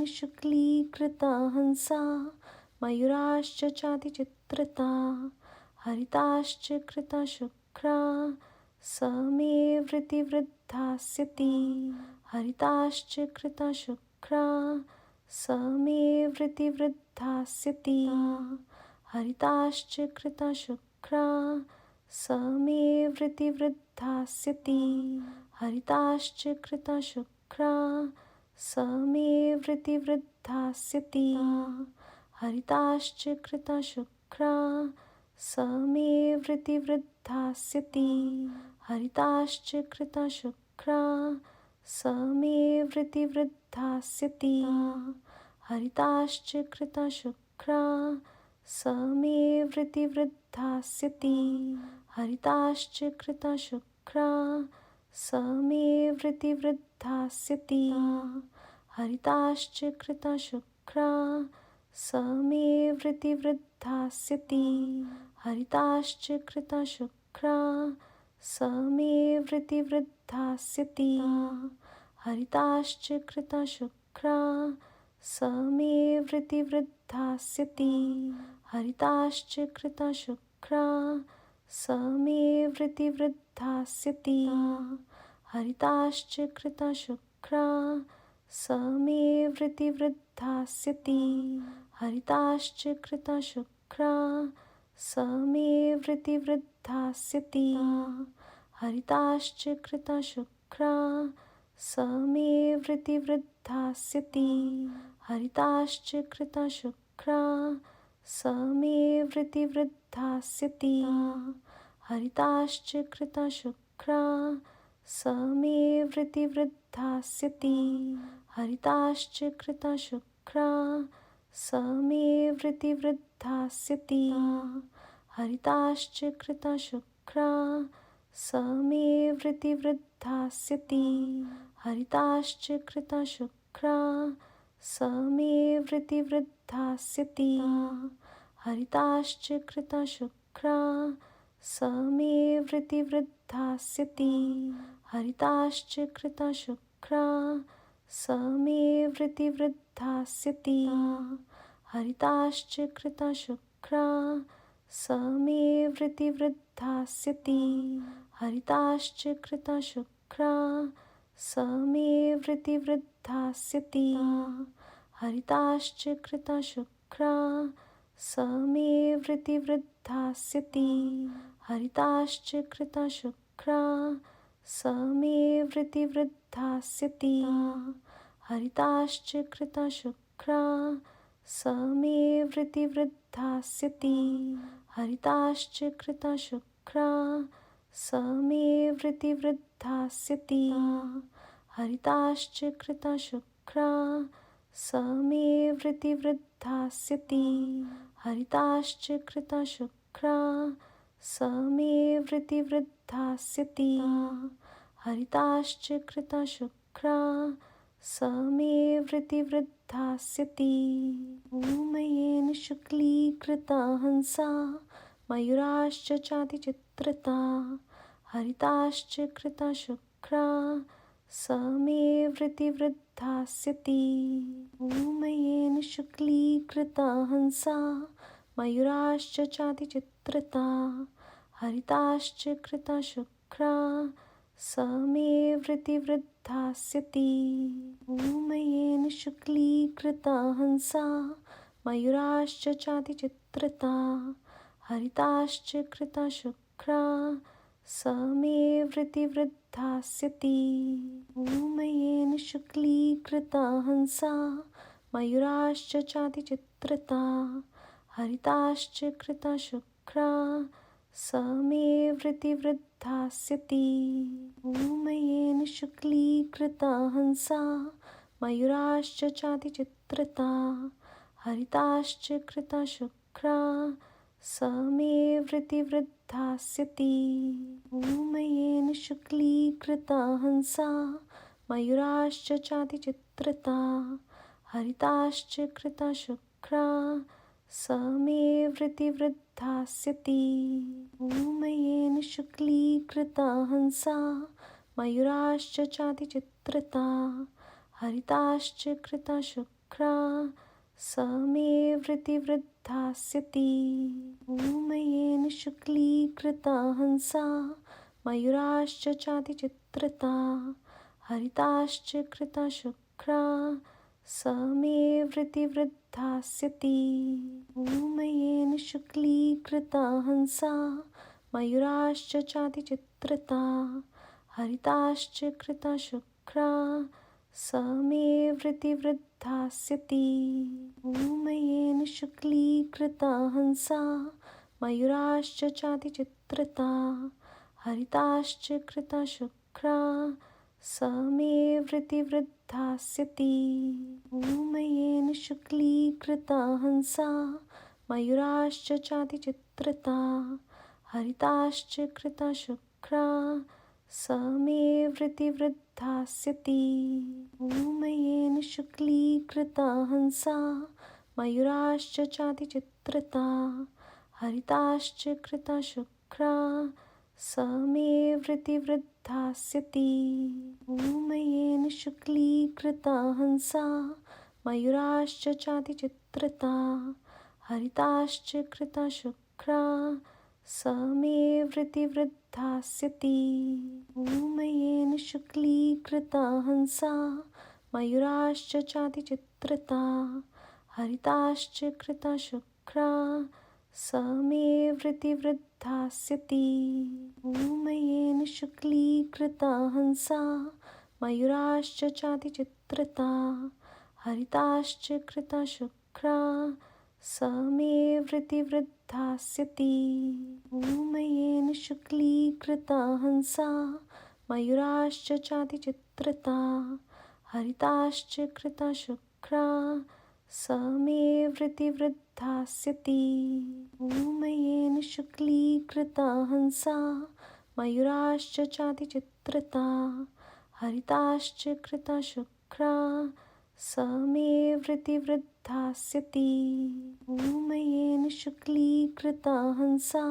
शुक्लीकृता हंसा मयूराश्च चातिचित्रता हरिताश्च कृता शुक्रा स मे वृत्तिवृद्धास्यति हरिताश्च कृता शुक्रा स मे वृत्तिवृद्धास्यति हरिताश्च कृता शुक्रा स मे वृत्तिवृद्धास्यति हरिताश्च कृता शुक्रा स मे वृत्तिवृद्धास्यति हरिताश्च कृता शुक्रा स मे वृत्तिवृद्धास्यति हरिताश्च कृता शुक्रा स मे वृत्तिवृद्धास्यति हरिताश्च कृता शुक्रा स मे वृत्तिवृद्धास्यति हरिताश्च कृता शुक्रा स मे वृत्तिवृद्धास्यति हरिताश्च कृता शुक्रा स मे वृत्तिवृद्धास्यति हरिताश्च कृता शुक्रा स मे वृत्तिवृद्धास्यति हरिताश्च कृता शुक्रा स मे वृत्तिवृद्धास्यति हरिताश्च कृता शुक्रा स मे वृत्तिवृद्धास्यति हरिताश्च कृता शुक्रा स मे वृत्तिवृद्धास्यति हरिताश्च कृता शुक्रा स मे वृत्तिवृद्धास्यति हरिताश्च कृता शुक्रा स मे वृत्तिवृद्धास्यति हरिताश्च कृता शुक्रा स मे वृत्तिवृद्धास्यति हरिताश्च कृता शुक्रा स मे वृत्तिवृद्धास्यति हरिताश्च कृता शुक्रा स मे वृत्तिवृद्धास्यति हरिताश्च कृता शुक्रा स मे वृत्तिवृद्धास्यति हरिताश्च कृता शुक्रा स मे वृत्तिवृद्धास्यति हरिताश्च कृता शुक्रा स मे वृत्तिवृद्धास्यति हरिताश्च कृता शुक्रा स मे वृत्तिवृद्धास्यति हरिताश्च कृता शुक्रा स मे वृत्तिवृद्धास्यति हरिताश्च कृता शुक्रा स मे वृत्तिवृद्धास्यति हरिताश्च कृता शुक्रा स मे वृत्तिवृद्धास्यति हरिताश्च कृता शुक्रा स मे वृत्तिवृद्धास्यति हरिताश्च कृता शुक्रा स मे वृत्तिवृद्धास्यति हरिताश्च कृता शुक्रा स मे वृत्तिवृद्धास्यति हरिताश्च कृता शुक्रा स मे वृत्तिवृद्धास्यति हरिताश्च कृता शुक्रा स मे वृत्तिवृद्धास्यति हरिताश्च कृता शुक्रा स मे वृत्तिवृद्धास्यति ऊमयेन शुक्लीकृता हंसा मयूराश्च चातिचित्रता हरिताश्च कृता शुक्रा स मे वृत्तिवृद्धास्यति ऊमयेन शुक्लीकृता हंसा मयूराश्च चातिचित्रता हरिताश्च कृता शुक्रा स मे वृत्तिवृद्धास्यति ऊमयेन शुक्लीकृता हंसा मयूराश्च चातिचित्रता हरिताश्च कृता शुक्रा स मे वृत्तिवृद्धास्यति ऊमयेन शुक्लीकृता हंसा मयूराश्च चातिचित्रता हरिताश्च कृता शुक्रा स मे वृत्तिवृद्धास्यति ऊमयेन शुक्लीकृता हंसा मयूराश्च चातिचित्रता हरिताश्च कृता शुक्रा स मे वृत्तिवृद्धास्यति ऊमयेन शुक्लीकृता हंसा मयूराश्च चातिचित्रता हरिताश्च कृता शुक्रा स मे वृत्तिवृद्धास्यति ऊमयेन शुक्लीकृता हंसा मयूराश्च चातिचित्रता हरिताश्च कृता शुक्रा शुक्रा समे वृत्तिवृद्धास्यति। ॐ येन शुक्लीकृता हंसा मयूराश्च चातिचित्रता हरिताश्च कृता शुक्रा समे वृत्तिवृद्धास्यति। ॐ येन शुक्लीकृता हंसा मयूराश्च चातिचित्रता हरिताश्च कृता शुक्रा समे वृत्तिवृद्धास्यति। ॐ येन शुक्लीकृता हंसा मयूराश्च चातिचित्रता हरिताश्च कृता शुक्रा समे वृत्तिवृद्धास्यति। ॐ येन शुक्लीकृता हंसा मयूराश्च चातिचित्रता हरिताश्च कृता शुक्रा समे वृत्तिवृद्धास्यति। ॐ येन शुक्लीकृता हंसा मयूराश्च चातिचित्रता हरिताश्च कृता शुक्रा समे वृत्तिवृद्धास्यति। ॐ येन शुक्लीकृता हंसा मयूराश्च चातिचित्रता हरिताश्च कृता शुक्रा समे वृत्तिवृद्धास्यति। ॐ येन शुक्लीकृता हंसा मयूराश्च चातिचित्रता हरिताश्च कृता शुक्रा समे वृत्तिवृद्धास्यति। ॐ येन शुक्लीकृता हंसा मयूराश्च चातिचित्रता हरिताश्च कृता शुक्रा समे वृत्तिवृद्धास्यति। ॐ येन शुक्लीकृता हंसा मयूराश्च चातिचित्रता हरिताश्च कृता शुक्रा समे वृत्तिवृद्धास्यति। ॐ येन शुक्लीकृता हंसा मयूराश्च चातिचित्रता हरिताश्च कृता शुक्रा समे वृत्तिवृद्धास्यति। ॐ येन शुक्लीकृता हंसा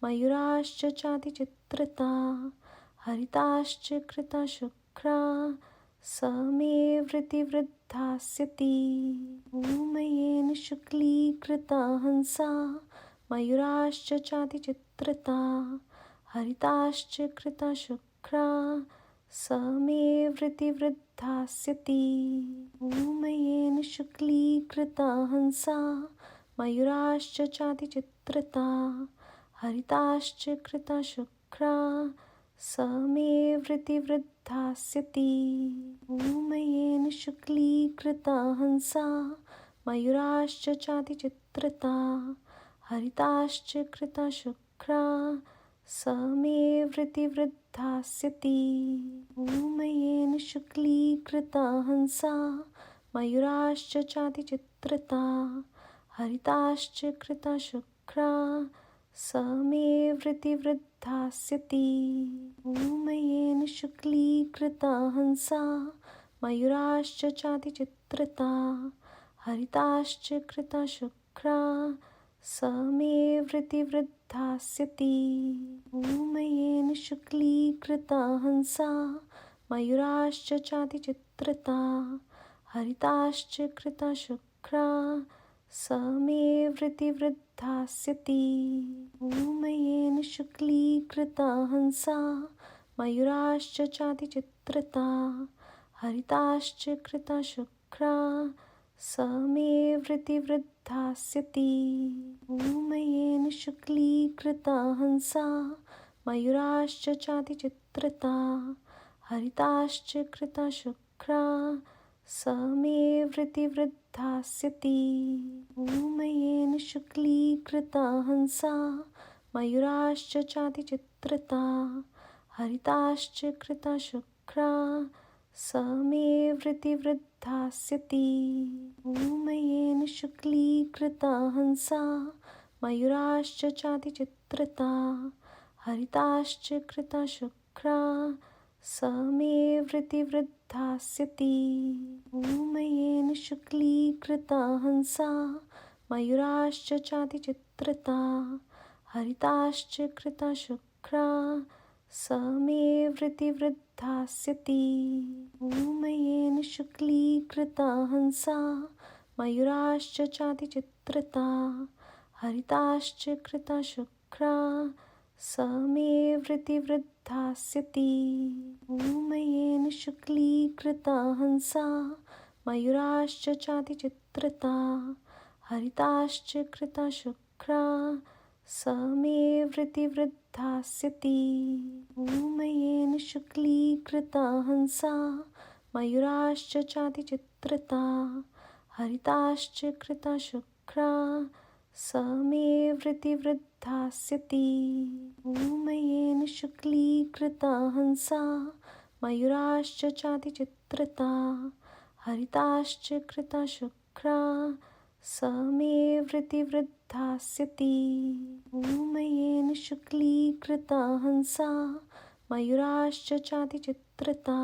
मयूराश्च चातिचित्रता हरिताश्च कृता शुक्रा समे वृत्तिवृद्धास्यति। ॐ येन शुक्लीकृता हंसा मयूराश्च चातिचित्रता हरिताश्च कृता शुक्रा समे वृत्तिवृद्धास्यति। ॐ येन शुक्लीकृता हंसा मयूराश्च चातिचित्रता हरिताश्च कृता शुक्रा समे वृत्तिवृद्धास्यति। ॐ येन शुक्लीकृता हंसा मयूराश्च चातिचित्रता हरिताश्च कृता शुक्रा समे वृत्तिवृद्धास्यति। ॐ येन शुक्लीकृता हंसा मयूराश्च चातिचित्रता हरिताश्च कृता शुक्रा समे वृत्तिवृद्धास्यति। ॐ येन शुक्लीकृता हंसा मयूराश्च चातिचित्रता हरिताश्च कृता शुक्रा समे वृत्तिवृद्धास्यति। ॐ येन शुक्लीकृता हंसा मयूराश्च चातिचित्रता हरिताश्च कृता शुक्रा समे वृत्तिवृद्धास्यति। ॐ येन शुक्लीकृता हंसा मयूराश्च चातिचित्रता हरिताश्च कृता शुक्रा समे वृत्तिवृद्धास्यति। ॐ येन शुक्लीकृता हंसा मयूराश्च चातिचित्रता हरिताश्च कृता शुक्रा समे वृत्तिवृद्धास्यति। ॐ येन शुक्लीकृता हंसा मयूराश्च चातिचित्रता हरिताश्च कृता शुक्रा समे वृत्तिवृद्धास्यति। ॐ येन शुक्लीकृता हंसा मयूराश्च चातिचित्रता हरिताश्च कृता शुक्रा समे वृत्तिवृद्धास्यति। ॐ येन शुक्लीकृता हंसा मयूराश्च चातिचित्रता हरिताश्च कृता शुक्रा स मे वृत्तिवृद्धास्यति। ऊमयेन शुक्लीकृता हंसा मयूराश्च चातिचित्रता हरिताश्च कृता शुक्रा स मे वृत्तिवृद्धास्यति। ऊमयेन शुक्लीकृता हंसा मयूराश्च चातिचित्रता हरिताश्च कृता शुक्रा स मे वृत्तिवृद्धास्यति। ऊमयेन शुक्लीकृता हंसा मयूराश्च चातिचित्रता हरिताश्च कृता शुक्रा स मे वृत्तिवृद्धास्यति। ऊमयेन शुक्लीकृता हंसा मयूराश्च चातिचित्रता हरिताश्च कृता शुक्रा स मे वृत्तिवृद्धास्यति। ऊमयेन शुक्लीकृता हंसा मयूराश्च चातिचित्रता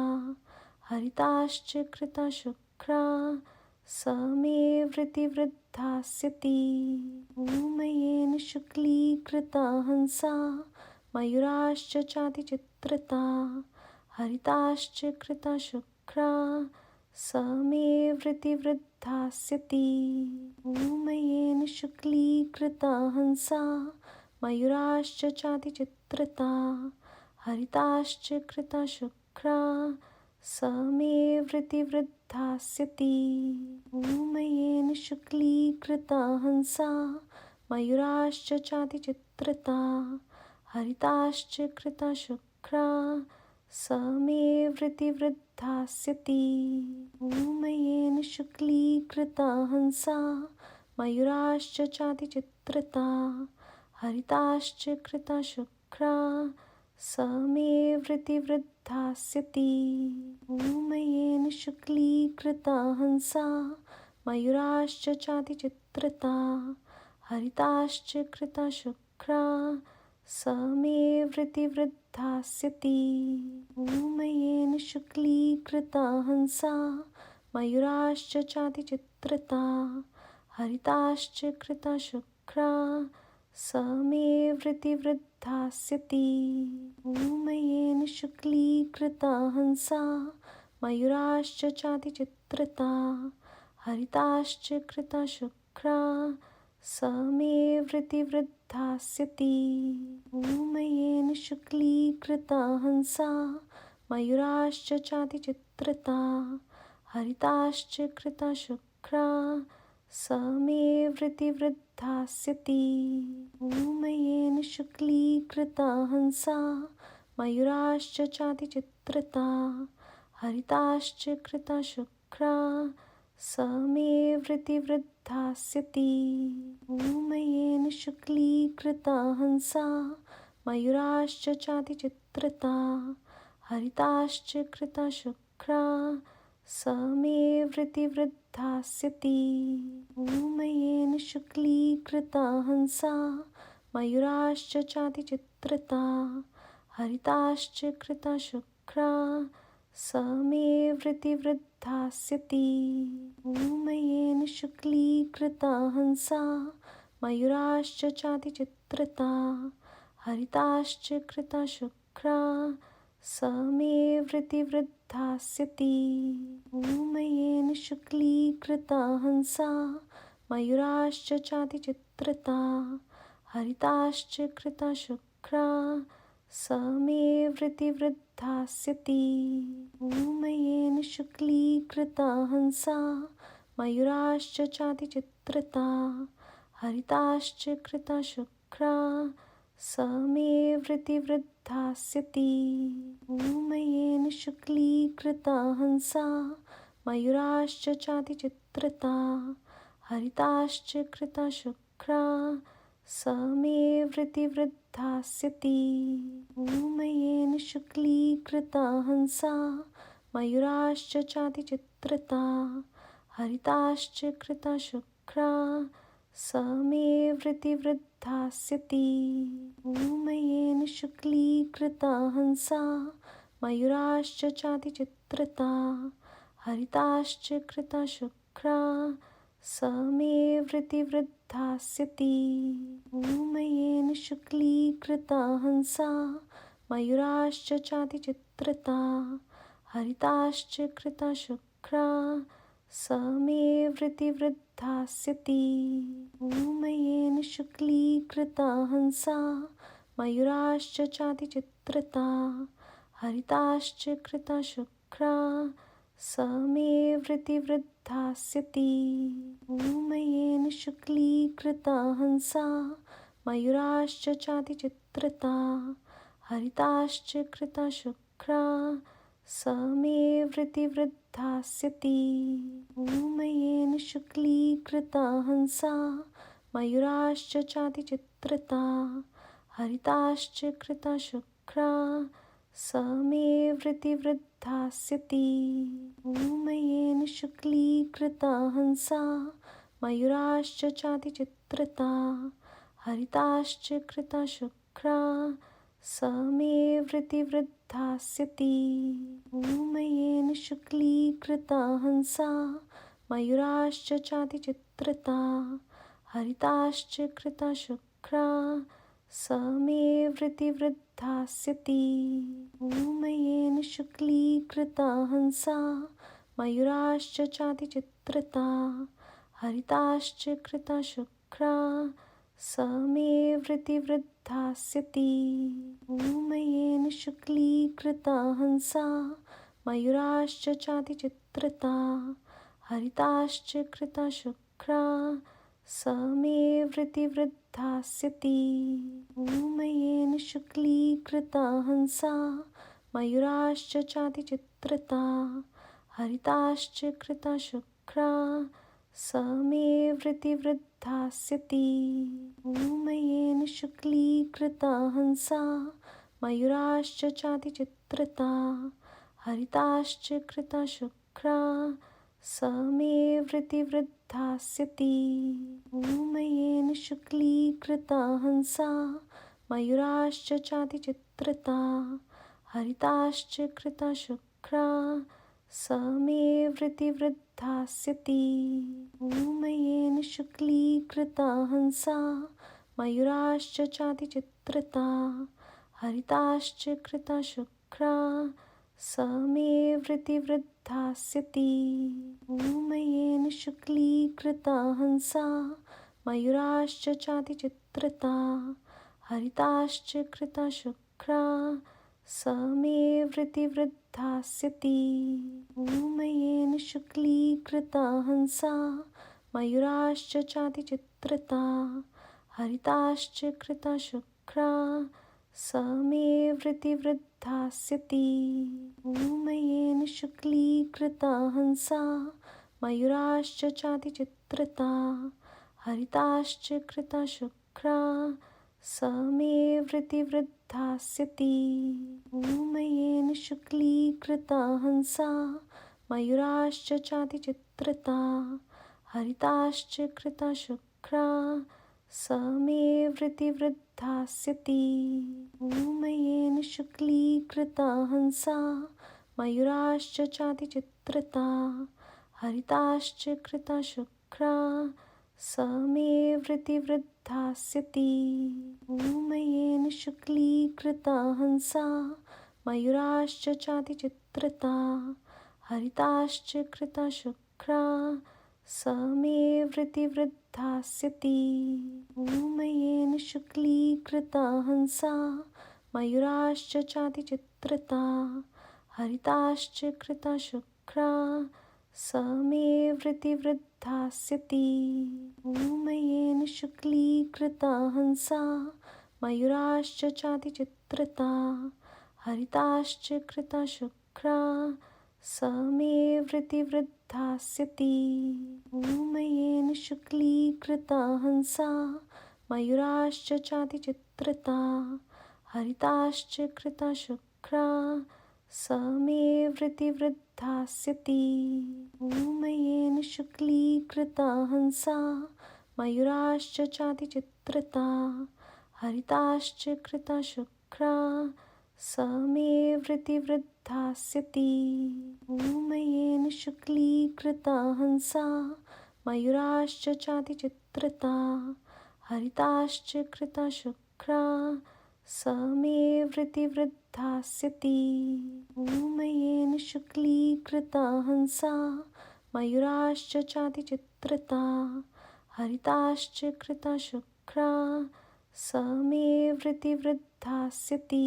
हरिताश्च कृता शुक्रा स मे वृत्तिवृद्धास्यति। ऊमयेन शुक्लीकृता हंसा मयूराश्च चातिचित्रता हरिताश्च कृता शुक्रा स मे वृत्तिवृद्धास्यति। ऊमयेन शुक्लीकृता हंसा मयूराश्च चातिचित्रता हरिताश्च कृता शुक्रा स मे वृत्तिवृद्धास्यति। ऊमयेन शुक्लीकृता हंसा मयूराश्च चातिचित्रता हरिताश्च कृता शुक्रा स मे वृत्तिवृद्धास्यति। ऊमयेन शुक्लीकृता हंसा मयूराश्च चातिचित्रता हरिताश्च कृता शुक्रा स मे वृत्तिवृद्धास्यति। ऊमयेन शुक्लीकृता हंसा मयूराश्च चातिचित्रता हरिताश्च कृता शुक्रा स मे वृत्तिवृद्धास्यति। ऊमयेन शुक्लीकृता हंसा मयूराश्च चातिचित्रता हरिताश्च कृता शुक्रा स मे वृत्तिवृद्धास्यति। ऊमयेन शुक्लीकृता हंसा मयूराश्च चातिचित्रता हरिताश्च कृता शुक्रा स मे वृत्तिवृद्धास्यति। ऊमयेन शुक्लीकृता हंसा मयूराश्च चातिचित्रता हरिताश्च कृता शुक्रा स मे वृत्तिवृद्धास्यति। ऊमयेन शुक्लीकृता हंसा मयूराश्च चातिचित्रता हरिताश्च कृता शुक्रा स मे वृत्तिवृद्धास्यति। ऊमयेन शुक्लीकृता हंसा मयूराश्च चातिचित्रता हरिताश्च कृता शुक्रा स मे वृत्तिवृद्धास्यति। ऊमयेन शुक्लीकृता हंसा मयूराश्च चातिचित्रता हरिताश्च कृता शुक्रा स मे वृत्तिवृद्धास्यति। ऊमयेन शुक्लीकृता हंसा मयूराश्च चातिचित्रता हरिताश्च कृता शुक्रा स मे वृत्तिवृद्धास्यति। ऊमयेन शुक्लीकृता हंसा मयूराश्च चातिचित्रता हरिताश्च कृता शुक्रा स मे वृत्तिवृद्धास्यति। ऊमयेन शुक्लीकृता हंसा मयूराश्च चातिचित्रता हरिताश्च कृता शुक्रा स मे वृत्तिवृद्धास्यति। ऊमयेन शुक्लीकृता हंसा मयूराश्च चातिचित्रता हरिताश्च कृता शुक्रा स मे वृत्तिवृद्धास्यति। ऊमयेन शुक्लीकृता हंसा मयूराश्च चातिचित्रता हरिताश्च कृता शुक्रा स मे वृत्तिवृद्धास्यति। ऊमयेन शुक्लीकृता हंसा मयूराश्च चातिचित्रता हरिताश्च कृता शुक्रा स मे वृत्तिवृद्धास्यति। ऊमयेन शुक्लीकृता हंसा मयूराश्च चातिचित्रता हरिताश्च कृता शुक्रा समे वृत्तिवृद्धास्यति ऊमयेन शुक्लीकृता हंसा मयूराश्च चातिचित्रता हरिताश्च कृता शुक्रा समे वृत्तिवृद्धास्यति ऊमयेन शुक्लीकृता हंसा मयूराश्च चातिचित्रता हरिताश्च कृता शुक्रा समे वृत्तिवृद्धास्यति ऊमयेन शुक्लीकृता हंसा मयूराश्च चातिचित्रता हरिताश्च कृता शुक्रा समे वृत्तिवृद्धास्यति ऊमयेन शुक्लीकृता हंसा मयूराश्च चातिचित्रता हरिताश्च कृता शुक्रा समे वृत्तिवृद्धास्यति ऊमयेन शुक्लीकृता हंसा मयूराश्च चातिचित्रता हरिताश्च कृता शुक्रा समे वृत्तिवृद्धास्यति ऊमयेन शुक्लीकृता हंसा मयूराश्च चातिचित्रता हरिताश्च कृता शुक्रा समे वृत्तिवृद्धास्यति ऊमयेन शुक्लीकृता हंसा मयूराश्च चातिचित्रता हरिताश्च कृता शुक्रा समे वृत्तिवृद्धास्यति ऊमयेन शुक्लीकृता हंसा मयूराश्च चातिचित्रता हरिताश्च कृता शुक्रा समे वृत्तिवृद्धास्यति ऊमयेन शुक्लीकृता हंसा मयूराश्च चातिचित्रता हरिताश्च कृता शुक्रा समे वृत्तिवृद्धास्यति ऊमयेन शुक्लीकृता हंसा मयूराश्च चातिचित्रता हरिताश्च कृता शुक्रा समे वृत्तिवृद्धास्यति ऊमयेन शुक्लीकृता हंसा मयूराश्च चातिचित्रता हरिताश्च कृता शुक्रा समे वृत्तिवृद्धास्यति ऊमयेन शुक्लीकृता हंसा मयूराश्च चातिचित्रता हरिताश्च कृता शुक्रा समे वृत्तिवृद्धास्यति ऊमयेन शुक्लीकृता हंसा मयूराश्च चातिचित्रता हरिताश्च कृता शुक्रा समे वृत्तिवृद्धास्यति ऊमयेन शुक्लीकृता हंसा मयूराश्च चातिचित्रता हरिताश्च कृता शुक्रा समे वृत्तिवृद्धास्यति ऊमयेन शुक्लीकृता हंसा मयूराश्च चातिचित्रता हरिताश्च कृता शुक्रा समे वृत्तिवृद्धास्यति ऊमयेन शुक्लीकृता हंसा मयूराश्च चातिचित्रता हरिताश्च कृता शुक्रा समे वृत्तिवृद्धास्यति ऊमयेन शुक्लीकृता हंसा मयूराश्च चातिचित्रता हरिताश्च कृता शुक्रा समे वृत्तिवृद्धास्यति ऊमयेन शुक्लीकृता हंसा मयूराश्च चातिचित्रता हरिताश्च कृता शुक्रा समे वृत्तिवृद्धास्यति ऊमयेन शुक्लीकृता हंसा मयूराश्च चातिचित्रता हरिताश्च कृता शुक्रा समे वृत्तिवृद्धास्यति ऊमयेन शुक्लीकृता हंसा मयूराश्च चातिचित्रता हरिताश्च कृता शुक्रा समे वृत्तिवृद्धास्यति ऊमयेन शुक्लीकृता हंसा मयूराश्च चातिचित्रता हरिताश्च कृता शुक्रा समे वृत्तिवृद्धास्यति ऊमयेन शुक्लीकृता हंसा मयूराश्च चातिचित्रता हरिताश्च कृता शुक्रा स मे वृत्तिवृद्धास्यति। ऊमयेन शुक्लीकृता हंसा मयूराश्च चातिचित्रता हरिताश्च कृतशुक्रा स मे वृत्तिवृद्धास्यति।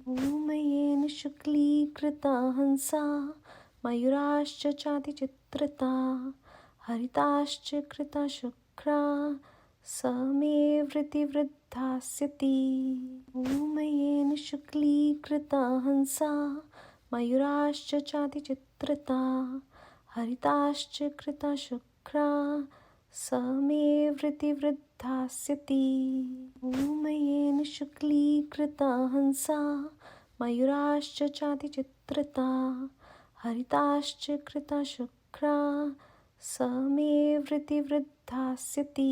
ऊमयेन शुक्लीकृता हंसा मयूराश्च चातिचित्रता हरिताश्च कृतशुक्रा स मे वृत्तिवृद्धास्यति। ऊमयेन शुक्लीकृता हंसा मयूराश्च चातिचित्रता हरिताश्च कृतशुक्रा स मे वृत्तिवृद्धास्यति। ऊमयेन शुक्लीकृता हंसा मयूराश्च चातिचित्रता हरिताश्च कृतशुक्रा स मे वृत्तिवृद्धास्यति।